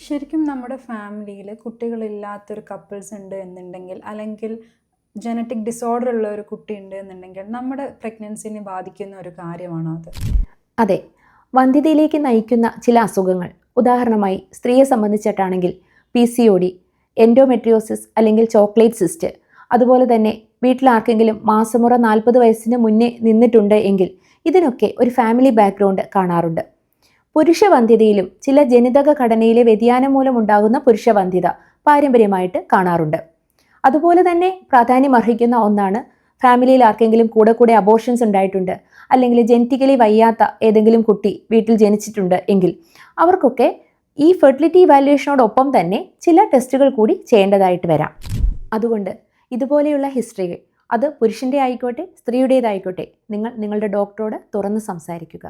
ശരിക്കും നമ്മുടെ ഫാമിലിയിൽ കുട്ടികളില്ലാത്തൊരു കപ്പിൾസ് ഉണ്ട് എന്നുണ്ടെങ്കിൽ, അല്ലെങ്കിൽ ജനറ്റിക് ഡിസോർഡർ ഉള്ള ഒരു കുട്ടി ഉണ്ട് എന്നുണ്ടെങ്കിൽ, നമ്മുടെ പ്രഗ്നൻസിനെ ബാധിക്കുന്ന ഒരു കാര്യമാണോ അത്? അതെ, വന്ധ്യതയിലേക്ക് നയിക്കുന്ന ചില അസുഖങ്ങൾ, ഉദാഹരണമായി സ്ത്രീയെ സംബന്ധിച്ചിട്ടാണെങ്കിൽ PCOD, എൻഡോമെട്രിയോസിസ് അല്ലെങ്കിൽ ചോക്ലേറ്റ് സിസ്റ്റ്, അതുപോലെ തന്നെ വീട്ടിലാർക്കെങ്കിലും മാസമുറ 40 വയസ്സിന് മുന്നേ നിന്നിട്ടുണ്ട് എങ്കിൽ ഇതിനൊക്കെ ഒരു ഫാമിലി ബാക്ക്ഗ്രൗണ്ട് കാണാറുണ്ട്. പുരുഷവന്ധ്യതയിലും ചില ജനിതക ഘടനയിലെ വ്യതിയാനം മൂലമുണ്ടാകുന്ന പുരുഷവന്ധ്യത പാരമ്പര്യമായിട്ട് കാണാറുണ്ട്. അതുപോലെ തന്നെ പ്രാധാന്യമർഹിക്കുന്ന ഒന്നാണ് ഫാമിലിയിൽ ആർക്കെങ്കിലും കൂടെ അബോർഷൻസ് ഉണ്ടായിട്ടുണ്ട്, അല്ലെങ്കിൽ ജനറ്റിക്കലി വയ്യാത്ത ഏതെങ്കിലും കുട്ടി വീട്ടിൽ ജനിച്ചിട്ടുണ്ട് എങ്കിൽ അവർക്കൊക്കെ ഈ ഫെർട്ടിലിറ്റി ഇവാലുവേഷനോടൊപ്പം തന്നെ ചില ടെസ്റ്റുകൾ കൂടി ചെയ്യേണ്ടതായിട്ട് വരാം. അതുകൊണ്ട് ഇതുപോലെയുള്ള ഹിസ്റ്ററികൾ, അത് പുരുഷൻ്റെ ആയിക്കോട്ടെ സ്ത്രീയുടേതായിക്കോട്ടെ, നിങ്ങൾ നിങ്ങളുടെ ഡോക്ടറോട് തുറന്ന് സംസാരിക്കുക.